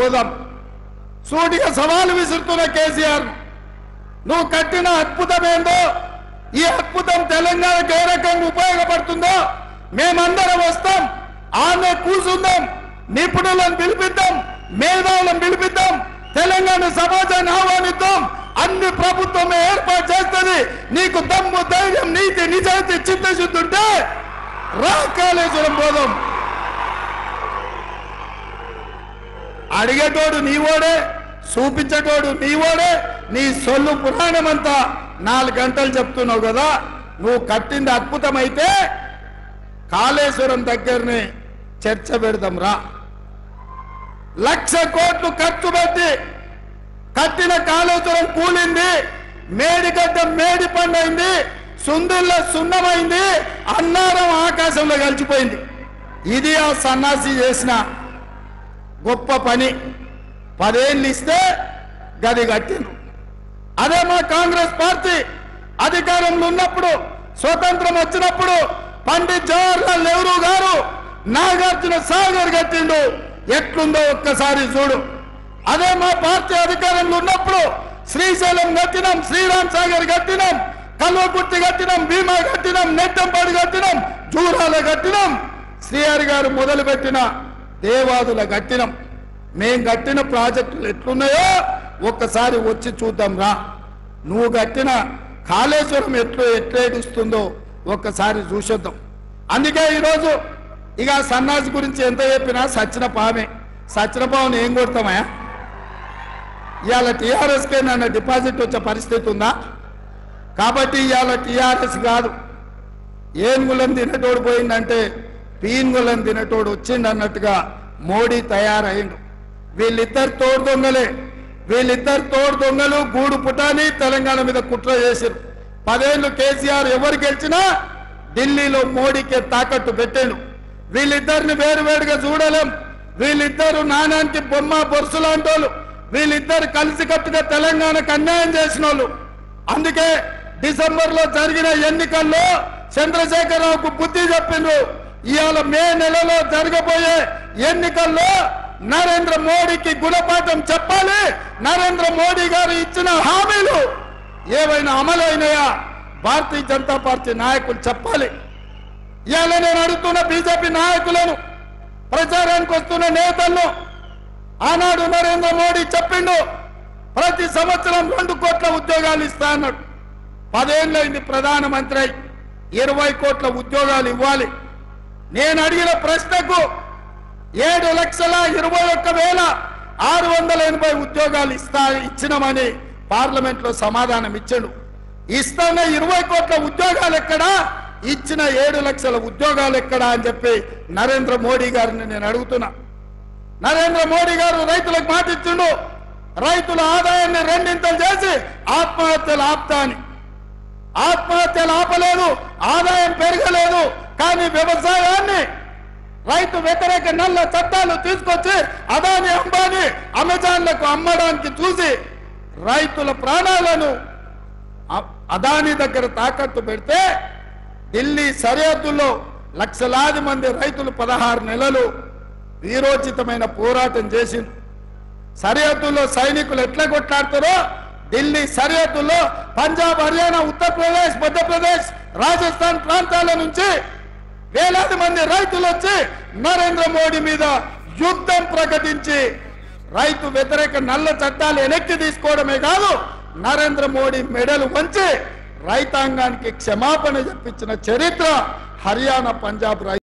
పోదాం. సూటిగా సవాలు విసురుతున్న కేసీఆర్, నువ్వు కట్టిన అద్భుతం ఏందో, ఈ అద్భుతం తెలంగాణకు ఏ రకంగా ఉపయోగపడుతుందో మేమందరం వస్తాం, ఆమె కూర్చుందాం, నిపుణులను పిలిపిద్దాం, మేధావులను పిలిపిద్దాం, తెలంగాణ సమాజాన్ని ఆహ్వానిద్దాం, అన్ని ప్రభుత్వమే ఏర్పాటు చేస్తుంది. నీకు దమ్ము, ధైర్యం, నీతి, నిజాయితీ, చిత్తశుద్ధి ఉంటే రా కాళేశ్వరం పోదాం. అడిగేటోడు నీవోడే, చూపించేటోడు నీవోడే. నీ సొల్లు పురాణం అంతా 4 గంటలు చెప్తున్నావు కదా. నువ్వు కట్టింది అద్భుతమైతే కాళేశ్వరం దగ్గరనే చర్చ పెడదాం రా. 1,00,000 కోట్లు ఖర్చు పెట్టి కట్టిన కాళేశ్వరం కూలింది, మేడిగడ్డ మేడి పండైంది, సుందిల్లో సున్నమైంది, అన్నారం ఆకాశంలో కలిసిపోయింది. ఇది ఆ సన్నాసి చేసిన గొప్ప పని. 10 ఏళ్ళు ఇస్తే గది కట్టిండ్రు. అదే మా కాంగ్రెస్ పార్టీ అధికారంలో ఉన్నప్పుడు, స్వతంత్రం వచ్చినప్పుడు పండిత్ జవహర్లాల్ నెహ్రూ గారు నాగార్జున సాగర్ కట్టిండు. ఎట్లుందో ఒక్కసారి చూడు. అదే మా పార్టీ అధికారంలో ఉన్నప్పుడు శ్రీశైలం కట్టినాం, శ్రీరామ్ సాగర్ కట్టినాం, కల్వకుర్తి కట్టినాం, భీమా కట్టినాం, నెట్టంపాడు కట్టినాం, జూరాల కట్టినాం, శ్రీహరి గారు మొదలుపెట్టిన దేవాదుల కట్టినాం. మేం కట్టిన ప్రాజెక్టులు ఎట్లున్నాయో ఒక్కసారి వచ్చి చూద్దాం రా. నువ్వు కట్టిన కాళేశ్వరం ఎట్లేడుస్తుందో ఒక్కసారి చూసొద్దాం. అందుకే ఈరోజు ఇక సన్నాసి గురించి ఎంత చెప్పినా సచ్చిన పామే. సచ్చిన పావుని ఏం కొడతామా? ఇవాళ టీఆర్ఎస్కే నన్ను డిపాజిట్ వచ్చే పరిస్థితి ఉందా? కాబట్టి ఇవాళ టీఆర్ఎస్ కాదు, ఏనుగులను తినేటోడు పోయిందంటే పీనుగులను తినేటోడు వచ్చిండు అన్నట్టుగా మోడీ తయారైండు. వీళ్ళిద్దరు తోడు దొంగలే. వీళ్ళిద్దరు తోడు దొంగలు గూడు పుటాని తెలంగాణ మీద కుట్ర చేశారు. 10 ఏళ్ళు కేసీఆర్ ఎవరు గెలిచినా ఢిల్లీలో మోడీకే తాకట్టు పెట్టాడు. వీళ్ళిద్దరిని వేరువేరుగా చూడలేం. వీళ్ళిద్దరు నాణానికి బొమ్మ బొరుసు లాంటి వాళ్ళు. వీళ్ళిద్దరు కలిసికట్టుగా తెలంగాణకు అన్యాయం చేసిన వాళ్ళు. అందుకే డిసెంబర్లో జరిగిన ఎన్నికల్లో చంద్రశేఖరరావుకు బుద్ధి చెప్పిండ్రు. ఇవాళ మే నెలలో జరగబోయే ఎన్నికల్లో నరేంద్ర మోడీకి గుణపాఠం చెప్పాలి. నరేంద్ర మోడీ గారు ఇచ్చిన హామీలు ఏవైనా అమలైనాయా భారతీయ జనతా పార్టీ నాయకులు చెప్పాలి. ఇవాళ నేను అడుగుతున్న బీజేపీ నాయకులను, ప్రచారానికి వస్తున్న నేతలను, ఆనాడు నరేంద్ర మోడీ చెప్పిండు ప్రతి సంవత్సరం 2 కోట్ల ఉద్యోగాలు ఇస్తా అన్నాడు. 10 ఏళ్ళైంది ప్రధానమంత్రి అయి 20 కోట్ల ఉద్యోగాలు ఇవ్వాలి. నేను అడిగిన ప్రశ్నకు 7,21,680 ఉద్యోగాలు ఇచ్చినామని పార్లమెంట్ లో సమాధానం ఇచ్చాడు. ఇస్తాన 20 కోట్ల ఉద్యోగాలు ఎక్కడా, ఇచ్చిన 7 లక్షల ఉద్యోగాలు ఎక్కడా అని చెప్పి నరేంద్ర మోడీ గారిని నేను అడుగుతున్నా. నరేంద్ర మోడీ గారు రైతులకు మాట ఇచ్చిండు, రైతుల ఆదాయాన్ని 2 చేసి ఆత్మహత్యలు ఆపుతా అని. ఆత్మహత్యలు ఆపలేదు, ఆదాయం పెరగలేదు. కానీ వ్యవసాయాన్ని రైతు వ్యతిరేక నల్ల చట్టాలు తీసుకొచ్చి అదాని, అంబానీ, అమెజాన్లకు అమ్మడానికి చూసి రైతుల ప్రాణాలను అదాని దగ్గర తాకట్టు పెడితే ఢిల్లీ సరిహద్దుల్లో లక్షలాది మంది రైతులు 16 నెలలు వీరోచితమైన పోరాటం చేసింది. సరిహద్దుల్లో సైనికులు ఎట్లా కొట్లాడతారో ఢిల్లీ సరిహద్దుల్లో పంజాబ్, హర్యానా, ఉత్తరప్రదేశ్, మధ్యప్రదేశ్, రాజస్థాన్ ప్రాంతాల నుంచి వేలాది మంది రైతులు వచ్చి నరేంద్ర మోడీ మీద యుద్ధం ప్రకటించి రైతు వ్యతిరేక నల్ల చట్టాలు వెనక్కి తీసుకోవడమే కాదు, నరేంద్ర మోడీ మెడలు వంచి రైతాంగానికి క్షమాపణ చెప్పించిన చరిత్ర హర్యానా, పంజాబ్